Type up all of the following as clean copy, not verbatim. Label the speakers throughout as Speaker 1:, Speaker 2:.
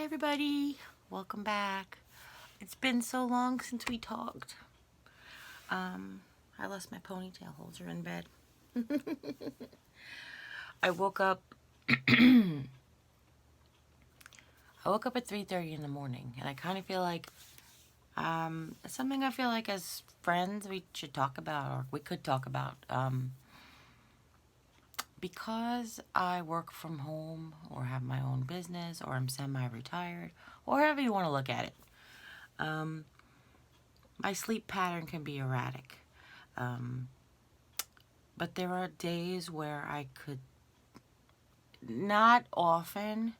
Speaker 1: everybody, welcome back. It's been so long since we talked. I lost my ponytail holder in bed. I woke up I woke up at 3:30 in the morning, and I kind of feel like it's something I feel like as friends we should talk about, or we could talk about. Because I work from home or have my own business or I'm semi-retired or however you want to look at it, my sleep pattern can be erratic. But there are days where I could, not often,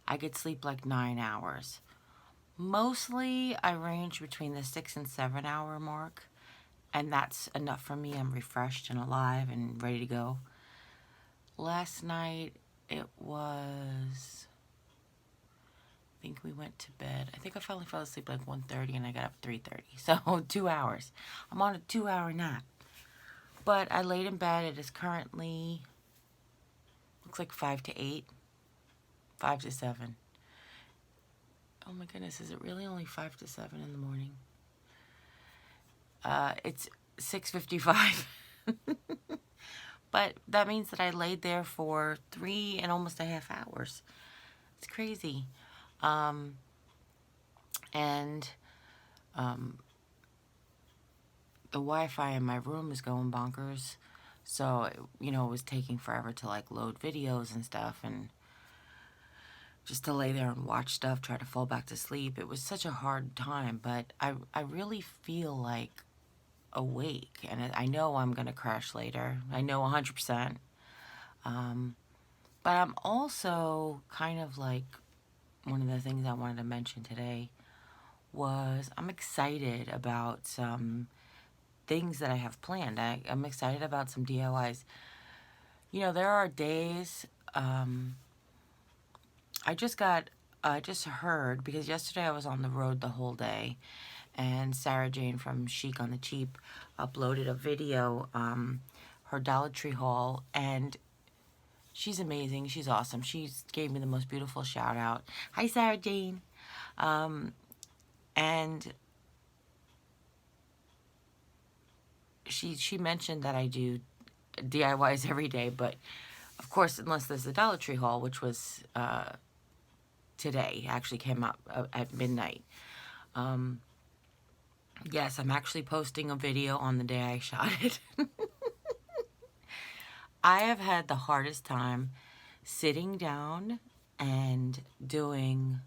Speaker 1: I could sleep like 9 hours. Mostly I range between the 6 and 7 hour mark, and that's enough for me. I'm refreshed and alive and ready to go. Last night it was, I think we went to bed. I think I finally fell asleep like 1:30 and I got up at 3:30. So 2 hours. I'm on a 2-hour nap. But I laid in bed. It is currently, looks like 5 to 8. 5 to 7. Oh my goodness, is it really only 5 to 7 in the morning? It's 6:55. But that means that I laid there for 3 and almost a half hours. It's crazy. The Wi-Fi in my room is going bonkers. So, it was taking forever to like load videos and stuff, and just to lay there and watch stuff, try to fall back to sleep. It was such a hard time, but I really feel like awake, and I know I'm gonna crash later. I know 100%. But I'm also kind of like, one of the things I wanted to mention today was I'm excited about some things that I have planned. I'm excited about some DIYs. There are days, I just heard, because yesterday I was on the road the whole day, and Sarah Jane from Chic on the Cheap uploaded a video, her Dollar Tree haul, and she's amazing. She's awesome. She gave me the most beautiful shout out. Hi, Sarah Jane. And she mentioned that I do DIYs every day, but of course, unless there's the Dollar Tree haul, which was today, actually came up at midnight. Yes, I'm actually posting a video on the day I shot it. I have had the hardest time sitting down and doing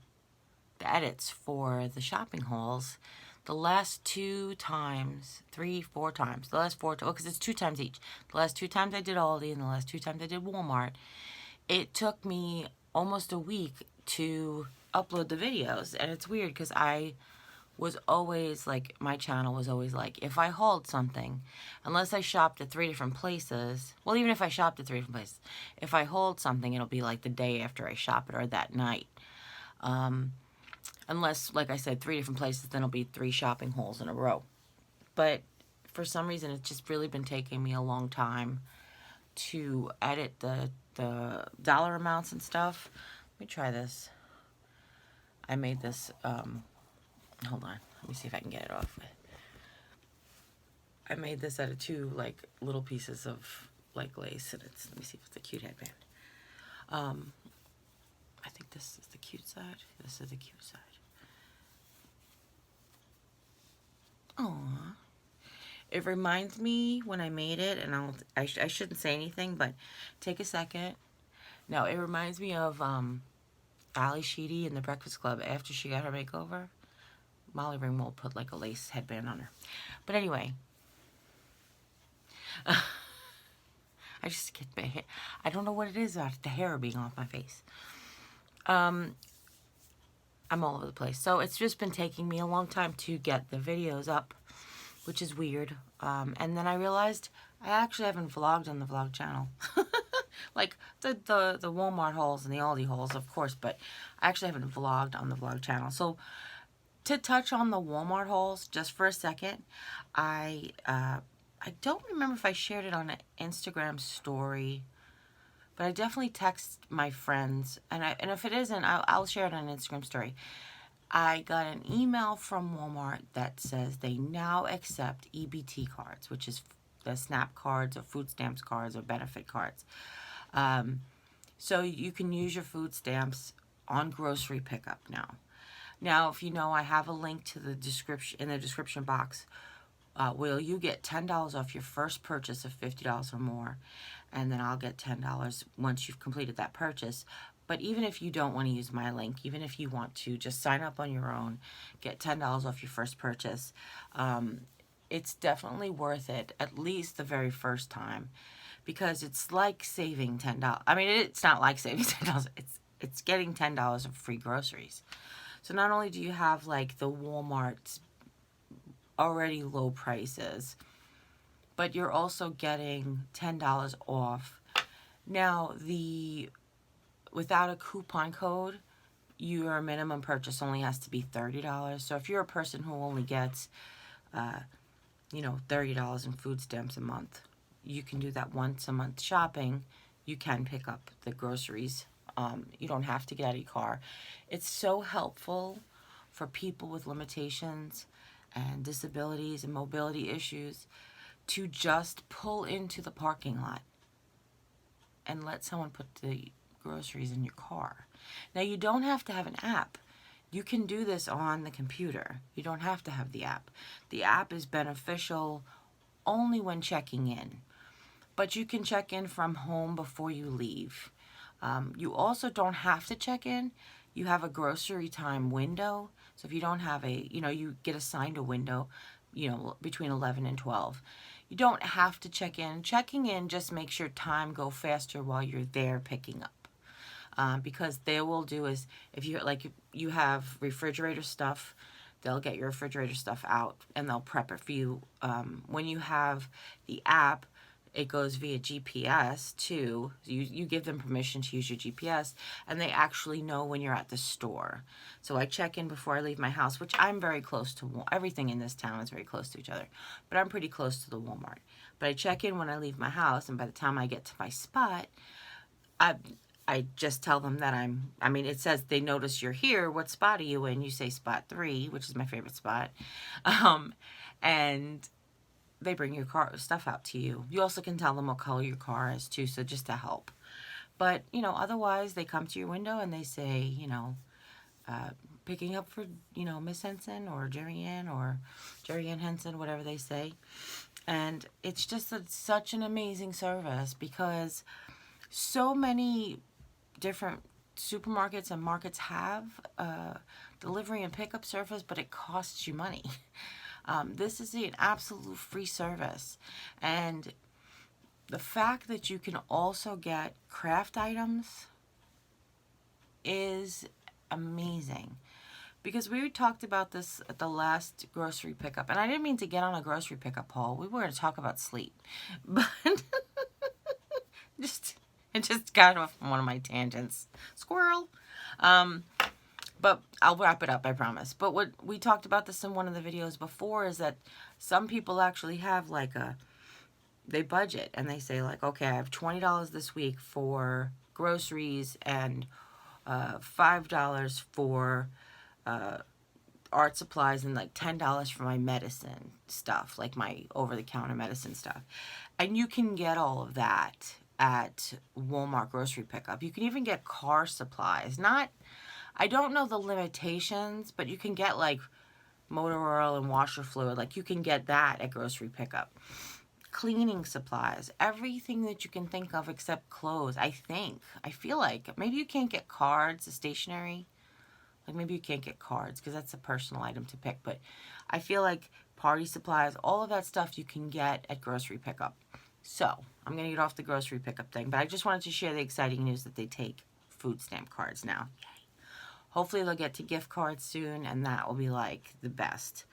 Speaker 1: the edits for the shopping hauls. The last 2 times, 3, 4 times, the last 4, because it's 2 times each. The last 2 times I did Aldi and the last 2 times I did Walmart, it took me almost a week to upload the videos. And it's weird because I was always like, my channel was always like, if I hauled something, unless I shopped at 3 different places, well, even if I shopped at 3 different places, if I hauled something, it'll be like the day after I shop it or that night. Unless, like I said, 3 different places, then it'll be 3 shopping hauls in a row. But for some reason, it's just really been taking me a long time to edit the dollar amounts and stuff. Let me try this. I made this, hold on, let me see if I can get it off. I made this out of 2 like little pieces of like lace, and let me see if it's a cute headband. I think this is the cute side. This is the cute side. Aww. It reminds me when I made it, and I shouldn't say anything, but take a second. No, it reminds me of Ali Sheedy in The Breakfast Club after she got her makeover. Molly Ringwald put like a lace headband on her. But anyway, I just get my hair. I don't know what it is about the hair being off my face. I'm all over the place. So it's just been taking me a long time to get the videos up, which is weird. And then I realized I actually haven't vlogged on the vlog channel. Like the Walmart hauls and the Aldi hauls, of course, but I actually haven't vlogged on the vlog channel. So to touch on the Walmart hauls just for a second, I don't remember if I shared it on an Instagram story But I definitely text my friends, and if it isn't, I'll share it on an Instagram story. I got an email from Walmart that says they now accept EBT cards, which is the SNAP cards or food stamps cards or benefit cards. So you can use your food stamps on grocery pickup now. Now, if you know, I have a link to the description in the description box. Will you get $10 off your first purchase of $50 or more, and then I'll get $10 once you've completed that purchase. But even if you don't want to use my link, even if you want to just sign up on your own, get $10 off your first purchase, it's definitely worth it, at least the very first time, because it's like saving $10. I mean, it's not like saving $10. It's getting $10 of free groceries. So not only do you have like the Walmart's already low prices, but you're also getting $10 off. Now, without a coupon code, your minimum purchase only has to be $30. So if you're a person who only gets, $30 in food stamps a month, you can do that once a month shopping. You can pick up the groceries. You don't have to get out of your car. It's so helpful for people with limitations and disabilities and mobility issues to just pull into the parking lot and let someone put the groceries in your car. Now, you don't have to have an app. You can do this on the computer. You don't have to have the app. The app is beneficial only when checking in, but you can check in from home before you leave. You also don't have to check in. You have a grocery time window. So if you don't have you get assigned a window, between 11 and 12. You don't have to check in. Checking in just makes your time go faster while you're there picking up. Because they will do is, if you have refrigerator stuff, they'll get your refrigerator stuff out and they'll prep it for you. When you have the app, it goes via GPS too. You give them permission to use your GPS, and they actually know when you're at the store. So I check in before I leave my house, which I'm very close to. Everything in this town is very close to each other, but I'm pretty close to the Walmart. But I check in when I leave my house, and by the time I get to my spot, I just tell them that it says they notice you're here. What spot are you in? You say spot 3, which is my favorite spot. And they bring your car stuff out to you. You also can tell them what color your car is too, so just to help. But, otherwise they come to your window and they say, picking up for, Miss Henson or Jeri-Ann or Jeri-Ann Henson, whatever they say. And it's just such an amazing service because so many different supermarkets and markets have delivery and pickup service, but it costs you money. This is an absolute free service. And the fact that you can also get craft items is amazing. Because we talked about this at the last grocery pickup. And I didn't mean to get on a grocery pickup haul. We were going to talk about sleep. But it just got off on one of my tangents. Squirrel. But I'll wrap it up, I promise. But what we talked about this in one of the videos before is that some people actually have they budget and they say okay, I have $20 this week for groceries and $5 for art supplies and $10 for my medicine stuff, like my over-the-counter medicine stuff. And you can get all of that at Walmart grocery pickup. You can even get car supplies. I don't know the limitations, but you can get motor oil and washer fluid. You can get that at grocery pickup. Cleaning supplies, everything that you can think of except clothes, I feel like. Maybe you can't get cards, stationery. Maybe you can't get cards because that's a personal item to pick. But I feel like party supplies, all of that stuff you can get at grocery pickup. So I'm going to get off the grocery pickup thing. But I just wanted to share the exciting news that they take food stamp cards now. Hopefully they'll get to gift cards soon, and that will be the best.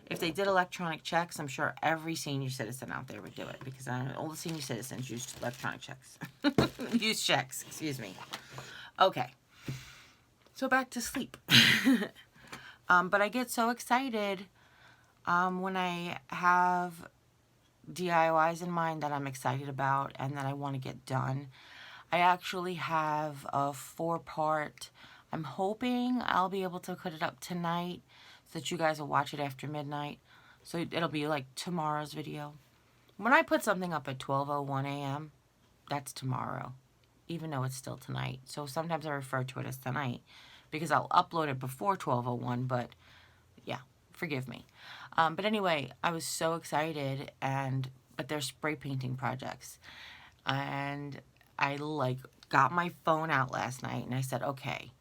Speaker 1: If they did electronic checks, I'm sure every senior citizen out there would do it because all the senior citizens use electronic checks. Use checks, excuse me. Okay, so back to sleep. But I get so excited when I have DIYs in mind that I'm excited about and that I want to get done. I actually have a 4-part. I'm hoping I'll be able to put it up tonight so that you guys will watch it after midnight. So it'll be like tomorrow's video. When I put something up at 12:01 a.m., that's tomorrow, even though it's still tonight. So sometimes I refer to it as tonight because I'll upload it before 12:01, but yeah, forgive me. But anyway, I was so excited, but they're spray painting projects. And I like got my phone out last night and I said, okay.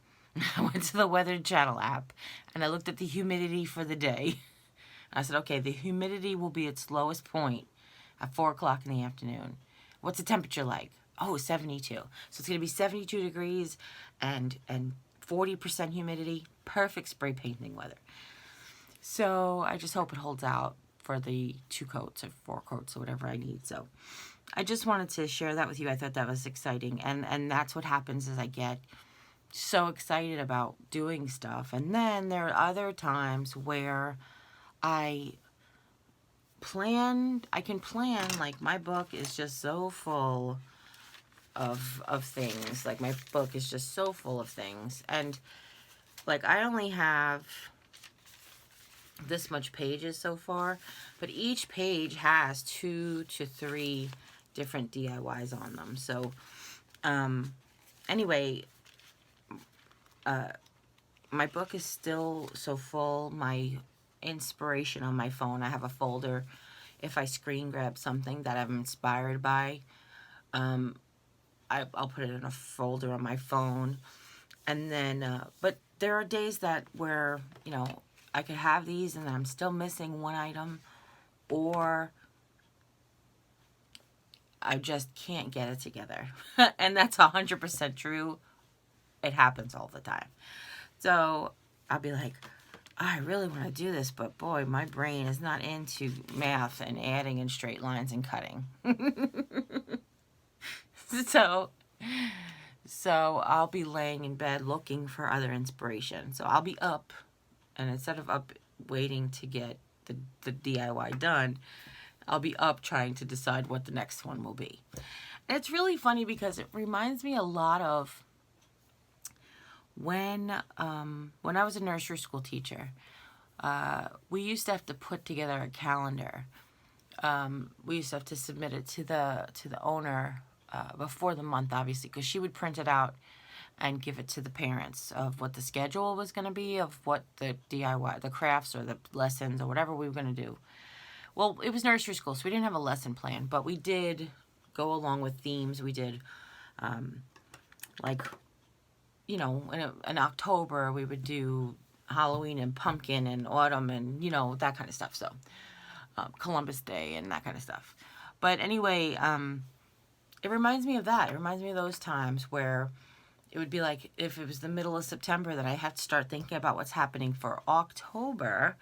Speaker 1: I went to the Weather Channel app and I looked at the humidity for the day. I said, okay, the humidity will be its lowest point at 4 o'clock in the afternoon. What's the temperature like? Oh, 72. So it's going to be 72 degrees and 40% humidity. Perfect spray painting weather. So I just hope it holds out for the 2 coats or 4 coats or whatever I need. So I just wanted to share that with you. I thought that was exciting. And that's what happens is I get so excited about doing stuff. And then there are other times where I can plan, like my book is just so full of things. Like my book is just so full of things. And like I only have this much pages so far, but each page has 2 to 3 different DIYs on them. So anyway, my book is still so full. My inspiration on my phone, I have a folder. If I screen grab something that I'm inspired by, I'll put it in a folder on my phone. And then but there are days where you know I could have these and I'm still missing one item, or I just can't get it together. And that's 100% true. It happens all the time. So I'll be like, I really want to do this, but boy, my brain is not into math and adding and straight lines and cutting. So I'll be laying in bed looking for other inspiration. So I'll be up, and instead of up waiting to get the DIY done, I'll be up trying to decide what the next one will be. And it's really funny because it reminds me a lot of when I was a nursery school teacher. We used to have to put together a calendar. We used to have to submit it to the owner before the month, obviously, because she would print it out and give it to the parents of what the schedule was going to be, of what the DIY, the crafts or the lessons or whatever we were going to do. Well, it was nursery school, so we didn't have a lesson plan, but we did go along with themes. We did, like, you know, in October, we would do Halloween and pumpkin and autumn and, you know, that kind of stuff. So, Columbus Day and that kind of stuff. But anyway, it reminds me of that. It reminds me of those times where it would be like if it was the middle of September that I had to start thinking about what's happening for October.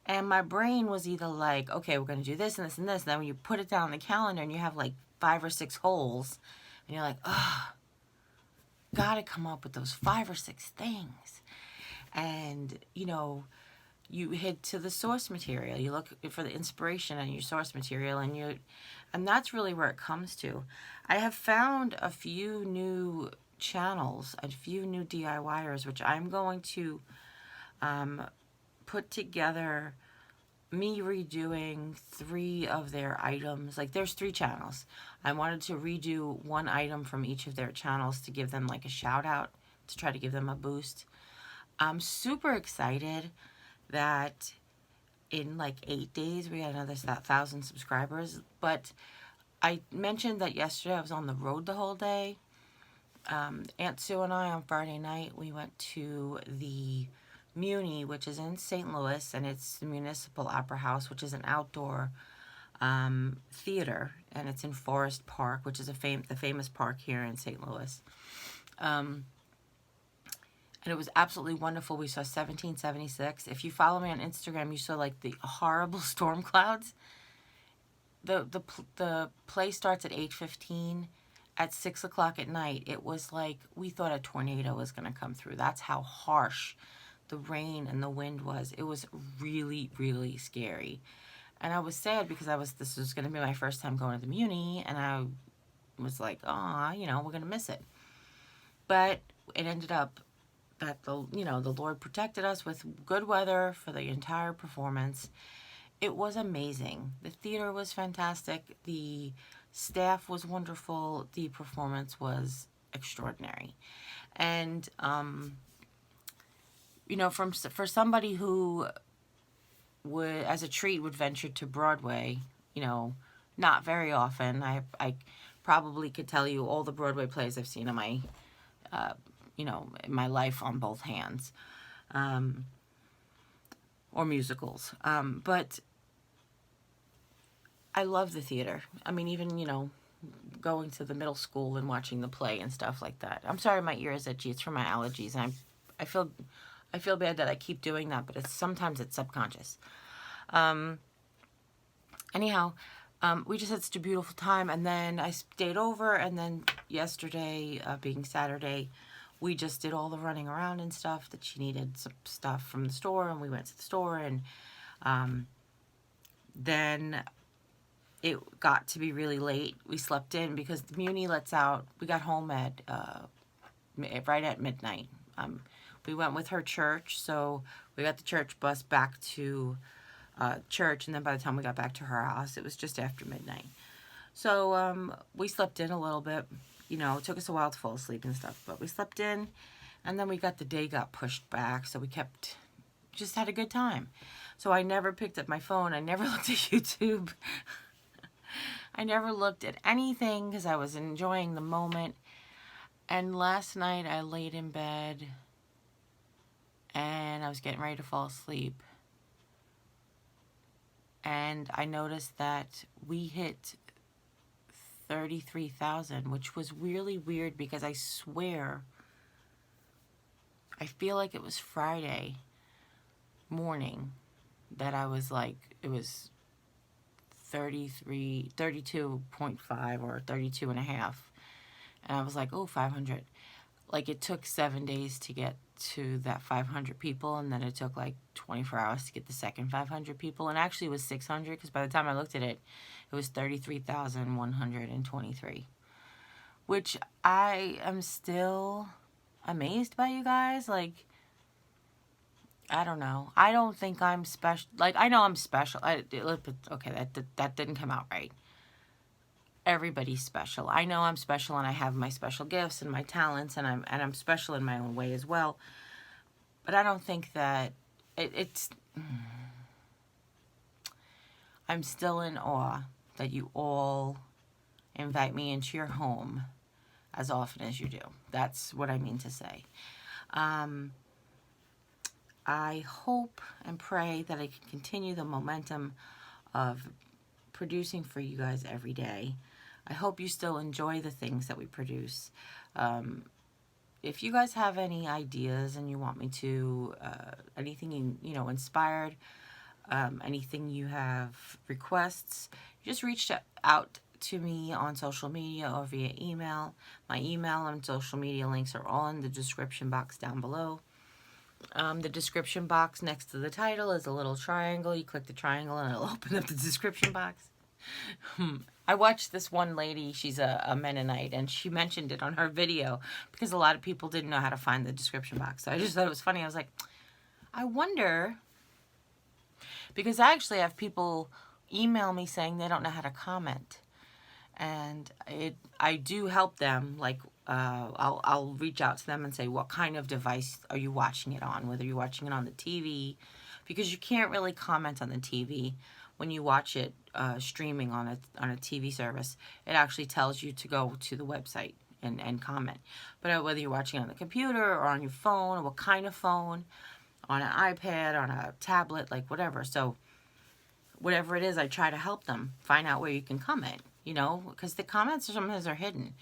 Speaker 1: And my brain was either like, okay, we're going to do this and this and this. And then when you put it down on the calendar and you have like 5 or 6 holes and you're like, oh, gotta come up with those 5 or 6 things. And, you know, you head to the source material. You look for the inspiration in your source material, and that's really where it comes to. I have found a few new channels, a few new DIYers, which I'm going to put together, me redoing 3 of their items. Like, there's 3 channels. I wanted to redo 1 item from each of their channels to give them like a shout out, to try to give them a boost. I'm super excited that in like 8 days we had another 1,000 subscribers. But I mentioned that yesterday I was on the road the whole day. Aunt Sue and I on Friday night, we went to the Muni, which is in St. Louis, and it's the Municipal Opera House, which is an outdoor theater, and it's in Forest Park, which is the famous park here in St. Louis. And it was absolutely wonderful. We saw 1776. If you follow me on Instagram, you saw like the horrible storm clouds. The play starts at 8:15. At 6 o'clock at night, it was like we thought a tornado was going to come through. That's how harsh the rain and the wind was. It was really, really scary. And I was sad because this was going to be my first time going to the Muni, and I was like, oh, you know, we're going to miss it. But it ended up that the Lord protected us with good weather for the entire performance. It was amazing. The theater was fantastic. The staff was wonderful. The performance was extraordinary. And you know, for somebody who would, as a treat, would venture to Broadway, you know, not very often. I probably could tell you all the Broadway plays I've seen in my you know, in my life on both hands, or musicals. But I love the theater. I mean, even, you know, going to the middle school and watching the play and stuff like that. I'm sorry my ear is itchy. It's from my allergies. And I feel bad that I keep doing that, but sometimes it's subconscious. Anyhow, we just had such a beautiful time, and then I stayed over, and then yesterday, being Saturday, we just did all the running around and stuff that she needed, some stuff from the store, and we went to the store, and then it got to be really late. We slept in because the Muni lets out. We got home at right at midnight. We went with her church, so we got the church bus back to church, and then by the time we got back to her house, it was just after midnight. So we slept in a little bit. You know, it took us a while to fall asleep and stuff, but we slept in, and then the day got pushed back, so we just had a good time. So I never picked up my phone. I never looked at YouTube. I never looked at anything because I was enjoying the moment. And last night I laid in bed and I was getting ready to fall asleep. And I noticed that we hit 33,000, which was really weird because I swear, I feel like it was Friday morning that I was like, it was 32.5 or 32 and a half. And I was like, oh, 500. Like, it took 7 days to get to that 500 people, and then it took like 24 hours to get the second 500 people. And actually it was 600 because by the time I looked at it, it was 33,123, which I am still amazed by, you guys. Like, I don't know. I don't think I'm special. Like, I know I'm special. Okay, that didn't come out right. Everybody's special. I know I'm special, and I have my special gifts and my talents, and I'm special in my own way as well. But I don't think that it's. I'm still in awe that you all invite me into your home as often as you do. That's what I mean to say. I hope and pray that I can continue the momentum of producing for you guys every day. I hope you still enjoy the things that we produce. If you guys have any ideas and you want me to, anything you know, inspired, anything you have requests, just reach out to me on social media or via email. My email and social media links are all in the description box down below. The description box next to the title is a little triangle. You click the triangle and it'll open up the description box. I watched this one lady, she's a Mennonite, and she mentioned it on her video because a lot of people didn't know how to find the description box. So I just thought it was funny. I was like, I wonder, because I actually have people email me saying they don't know how to comment. And I do help them. Like, I'll reach out to them and say, what kind of device are you watching it on? Whether you're watching it on the TV, because you can't really comment on the TV when you watch it streaming on a TV service. It actually tells you to go to the website and comment. But whether you're watching it on the computer or on your phone, or what kind of phone, on an iPad, on a tablet, like whatever. So whatever it is, I try to help them find out where you can comment. You know, because the comments sometimes are hidden.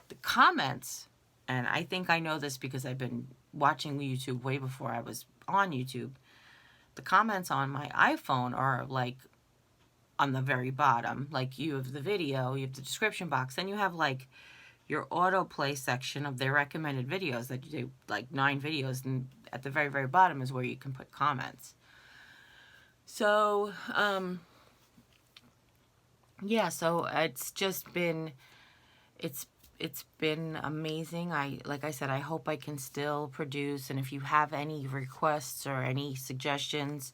Speaker 1: The comments, and I think I know this because I've been watching YouTube way before I was on YouTube. The comments on my iPhone are like on the very bottom. Like, you have the video, you have the description box, then you have like your autoplay section of their recommended videos that you do, like 9 videos, and at the very, very bottom is where you can put comments. So, yeah, so it's just been, it's been amazing. Like I said, I hope I can still produce, and if you have any requests or any suggestions,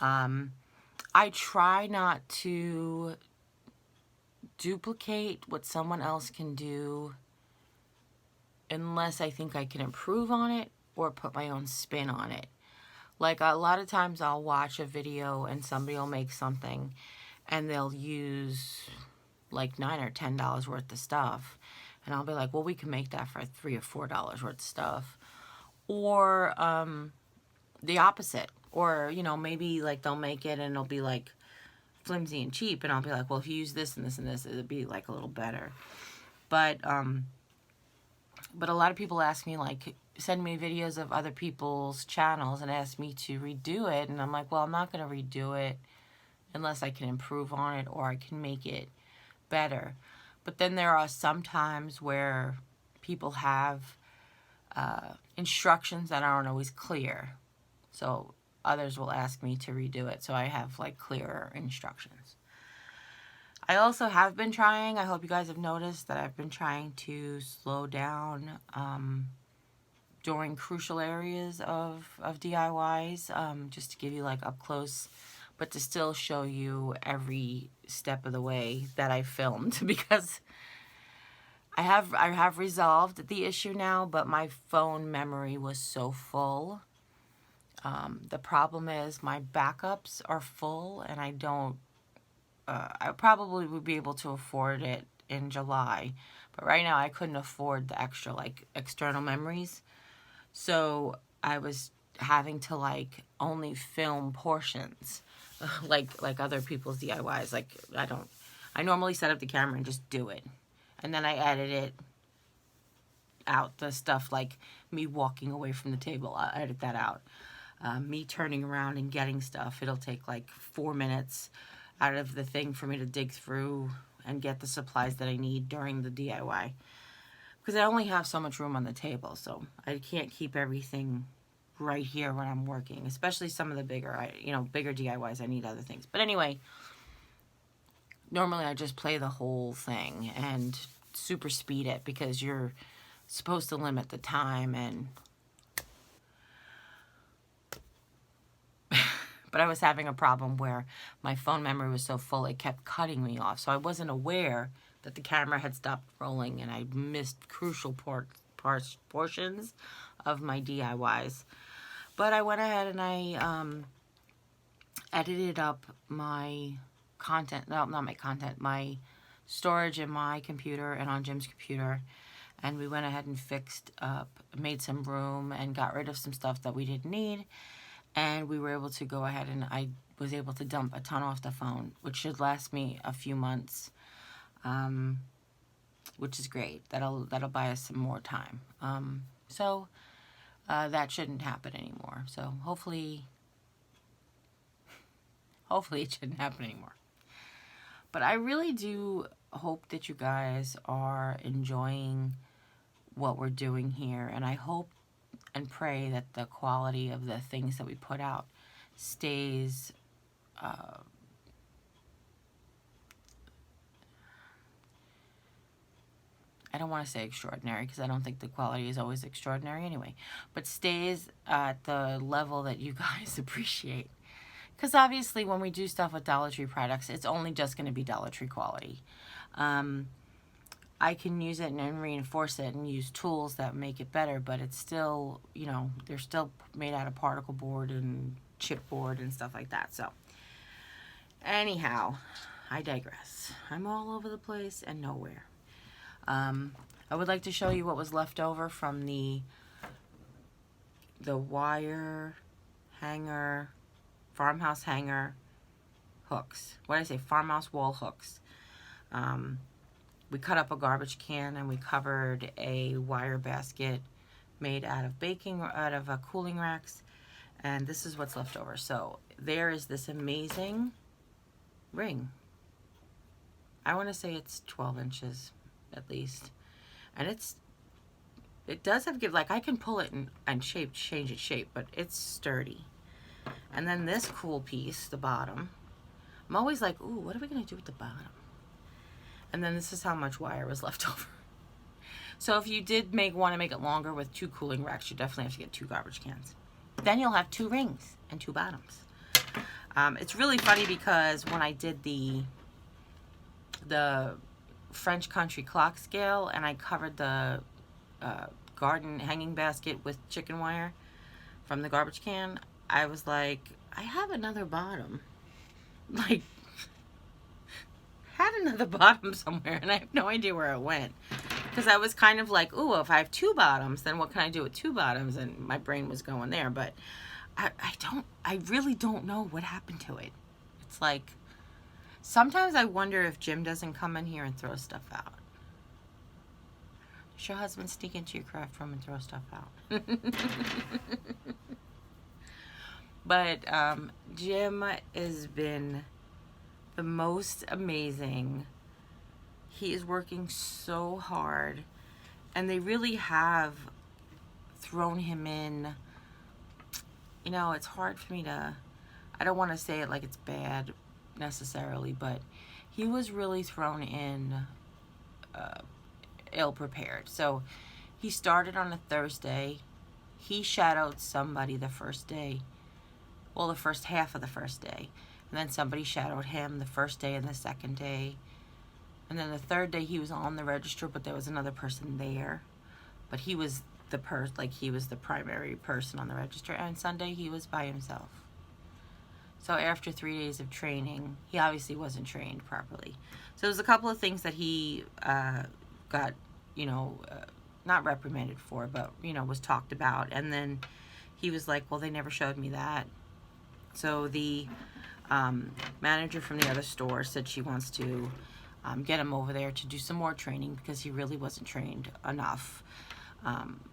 Speaker 1: I try not to duplicate what someone else can do unless I think I can improve on it or put my own spin on it. Like a lot of times I'll watch a video and somebody will make something and they'll use like $9 or $10 worth of stuff. And I'll be like, well, we can make that for $3 or $4 worth of stuff. Or the opposite. Or, you know, maybe like they'll make it and it'll be like flimsy and cheap. And I'll be like, well, if you use this and this and this, it'll be like a little better. But a lot of people ask me, like, send me videos of other people's channels and ask me to redo it. And I'm like, well, I'm not going to redo it unless I can improve on it or I can make it better. But then there are some times where people have instructions that aren't always clear. So others will ask me to redo it. So I have, like, clearer instructions. I also have been trying, I hope you guys have noticed that I've been trying to slow down during crucial areas of DIYs, just to give you like up close, but to still show you every step of the way that I filmed, because I have resolved the issue now, but my phone memory was so full. The problem is my backups are full, and I don't. I probably would be able to afford it in July, but right now I couldn't afford the extra, like, external memories. So I was having to, like, only film portions, like other people's DIYs. Like, I normally set up the camera and just do it. And then I edit it out, the stuff like me walking away from the table. I'll edit that out. Me turning around and getting stuff. It'll take like 4 minutes out of the thing for me to dig through and get the supplies that I need during the DIY. Because I only have so much room on the table, so I can't keep everything right here when I'm working. Especially some of the bigger DIYs, I need other things. But anyway, normally I just play the whole thing and super speed it because you're supposed to limit the time and... But I was having a problem where my phone memory was so full, it kept cutting me off. So I wasn't aware that the camera had stopped rolling and I missed crucial portions of my DIYs. But I went ahead and I edited up my content, no, not my content, my storage in my computer and on Jim's computer. And we went ahead and fixed up, made some room and got rid of some stuff that we didn't need. And we were able to go ahead and I was able to dump a ton off the phone, which should last me a few months, which is great. That'll buy us some more time. So that shouldn't happen anymore. So hopefully it shouldn't happen anymore. But I really do hope that you guys are enjoying what we're doing here, and I hope and pray that the quality of the things that we put out stays I don't want to say extraordinary because I don't think the quality is always extraordinary anyway, but stays at the level that you guys appreciate. Because obviously when we do stuff with Dollar Tree products, it's only just going to be Dollar Tree quality. I can use it and reinforce it and use tools that make it better, but it's still, you know, they're still made out of particle board and chipboard and stuff like that. So anyhow, I digress. I'm all over the place and nowhere. I would like to show you what was left over from the wire hanger, farmhouse hanger hooks. What did I say? Farmhouse wall hooks. We cut up a garbage can and we covered a wire basket made out of cooling racks, and this is what's left over. So there is this amazing ring. I want to say it's 12 inches at least, and it does have give, like I can pull it and change its shape, but it's sturdy. And then this cool piece, the bottom, I'm always like, ooh, what are we gonna do with the bottom? And then this is how much wire was left over. So if you did want to make it longer with 2 cooling racks, you definitely have to get 2 garbage cans. Then you'll have 2 rings and 2 bottoms. It's really funny because when I did the French country clock scale and I covered the garden hanging basket with chicken wire from the garbage can, I was like, I have another bottom. Like, had another bottom somewhere and I have no idea where it went. Because I was kind of like, ooh, if I have 2 bottoms, then what can I do with 2 bottoms? And my brain was going there, but I really don't know what happened to it. It's like, sometimes I wonder if Jim doesn't come in here and throw stuff out. Does your husband sneak into your craft room and throw stuff out? But Jim has been the most amazing. He is working so hard, and they really have thrown him in. You know, it's hard for me to, I don't want to say it like it's bad necessarily, but he was really thrown in ill prepared. So he started on a Thursday. He shadowed somebody the first day, well, the first half of the first day, and then somebody shadowed him the first day and the second day, and then the third day he was on the register, but there was another person there, but he was he was the primary person on the register. And Sunday he was by himself. So after 3 days of training, he obviously wasn't trained properly. So there's a couple of things that he got, you know, not reprimanded for, but, you know, was talked about. And then he was like, well, they never showed me that. So the manager from the other store said she wants to get him over there to do some more training because he really wasn't trained enough.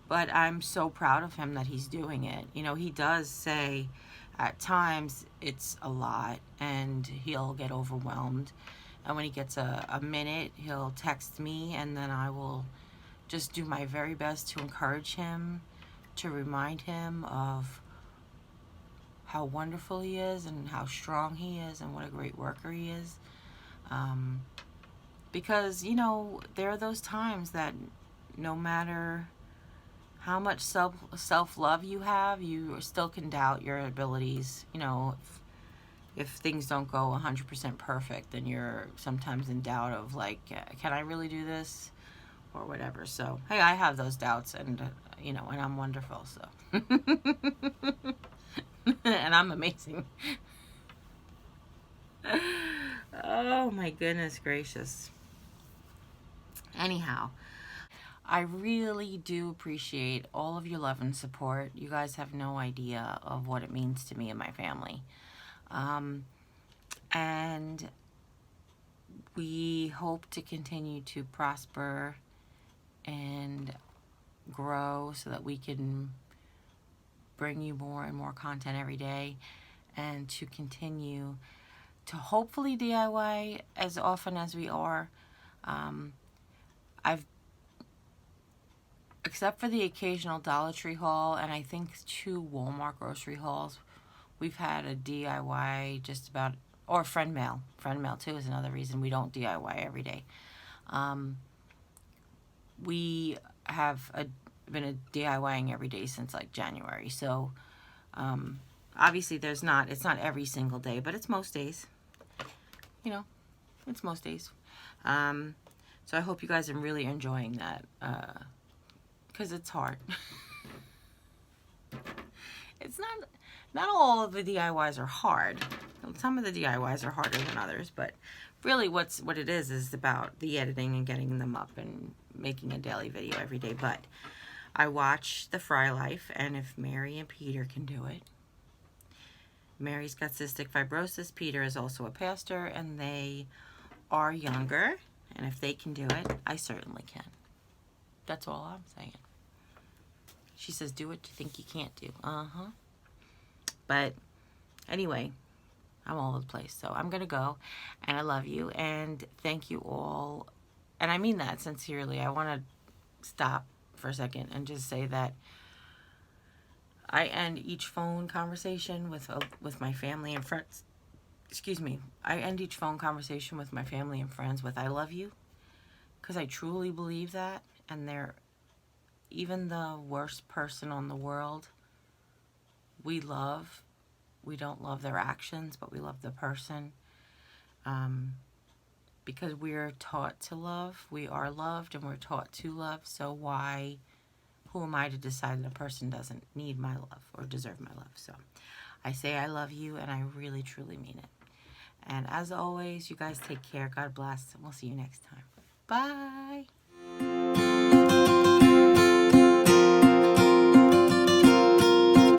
Speaker 1: But I'm so proud of him that he's doing it. You know, he does say at times it's a lot and he'll get overwhelmed. And when he gets a minute, he'll text me, and then I will just do my very best to encourage him, to remind him of how wonderful he is and how strong he is and what a great worker he is. Because, you know, there are those times that no matter how much self-love you have, you still can doubt your abilities. You know, if things don't go 100% perfect, then you're sometimes in doubt of like, can I really do this or whatever. So, hey, I have those doubts, and you know, and I'm wonderful, so. And I'm amazing. Oh my goodness gracious. Anyhow, I really do appreciate all of your love and support. You guys have no idea of what it means to me and my family. And we hope to continue to prosper and grow so that we can bring you more and more content every day, and to continue to hopefully DIY as often as we are. Except for the occasional Dollar Tree haul, and I think 2 Walmart grocery hauls, we've had a DIY just about, or friend mail. Friend mail too is another reason we don't DIY every day. We have been DIYing every day since like January. So obviously it's not every single day, but it's most days. You know, it's most days. So I hope you guys are really enjoying that, because it's hard. It's not all of the DIYs are hard. Some of the DIYs are harder than others, but really what it is about the editing and getting them up and making a daily video every day. But I watch The Fry Life, and if Mary and Peter can do it. Mary's got cystic fibrosis. Peter is also a pastor, and they are younger. And if they can do it, I certainly can. That's all I'm saying. She says, do what you think you can't do. But anyway, I'm all over the place. So I'm going to go, and I love you, and thank you all. And I mean that sincerely. I want to stop for a second and just say that I end each phone conversation with my family and friends. Excuse me. I end each phone conversation with my family and friends with, I love you, because I truly believe that. And they're even the worst person on the world, we love. We don't love their actions, but we love the person. Because we're taught to love. We are loved and we're taught to love. So who am I to decide that a person doesn't need my love or deserve my love? So I say I love you, and I really, truly mean it. And as always, you guys take care. God bless. And we'll see you next time. Bye.